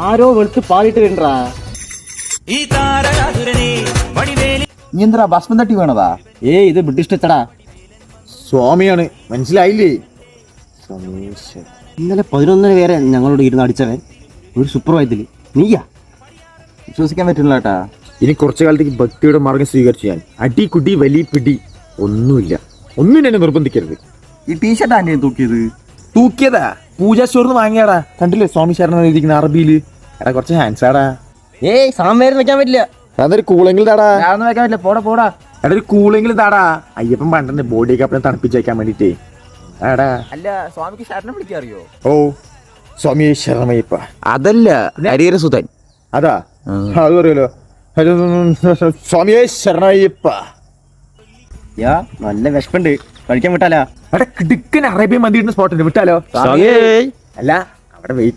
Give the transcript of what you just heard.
ആരോ വെളുത്ത് പാലിട്ട് വേണ്ടാ. നീ എന്താ ഭസ്മം തട്ടി വേണതാ? ഇത് ബ്രിട്ടീഷ് ടച്ചടാ. സ്വാമിയാണ്, മനസ്സിലായില്ലേ? ഇന്നലെ 11 പേരെ ഞങ്ങളോട് ഇരുന്ന് അടിച്ചവൻ ഒരു സുപ്രഭാതത്തില് നീയാ? വിശ്വസിക്കാൻ പറ്റില്ല കേട്ടാ. ഇനി കുറച്ചു കാലത്തേക്ക് ഭക്തിയുടെ മാർഗം സ്വീകരിച്ചു ഞാൻ. അടി കുടി വലിയ പിടി ഒന്നുമില്ല. ഒന്നും എന്നെ നിർബന്ധിക്കരുത്. ഈ ടീഷർട്ട് ആന്റി തൂക്കിയതാ, പൂജാ സ്റ്റോറിന്ന് വാങ്ങിയാടാ. കണ്ടില്ലേ സ്വാമി ശരണം എഴുതിക്കുന്ന അറബിയില്. എടാ കുറച്ച് ഹാൻഡ്സാടാ. സാമേരം വെക്കാൻ പറ്റില്ല. അതൊരു കൂളെങ്കിൽ താടാ. വെക്കാൻ പറ്റില്ല. പോടാ. എടാ ഒരു കൂളെങ്കിൽ താടാ. അയ്യപ്പൻ പണ്ടേ ബോഡിയൊക്കെ അപ്പം തണുപ്പിച്ച് വയ്ക്കാൻ വേണ്ടിട്ടേ. എടാ അല്ല, സ്വാമിക്ക് ശരണം വിളിക്കാറിയോ? ഓ സ്വാമിയെ ശരണമയ്യപ്പ. അതല്ല, ഹരിഹര സുധൻ. അതാ അത് പറയുമല്ലോ. സ്വാമിയെ ശരണമയ്യപ്പ. നല്ല വിശപ്പുണ്ട്, കഴിക്കാൻ വിട്ടാലാ? അവിടെ കിടുക്കൻ അറേബ്യൻ മന്തി ഇടുന്ന സ്പോട്ടുണ്ട്, വിട്ടാലോ? സ്വാമിയേ. അല്ല അവിടെ വെയിറ്റ്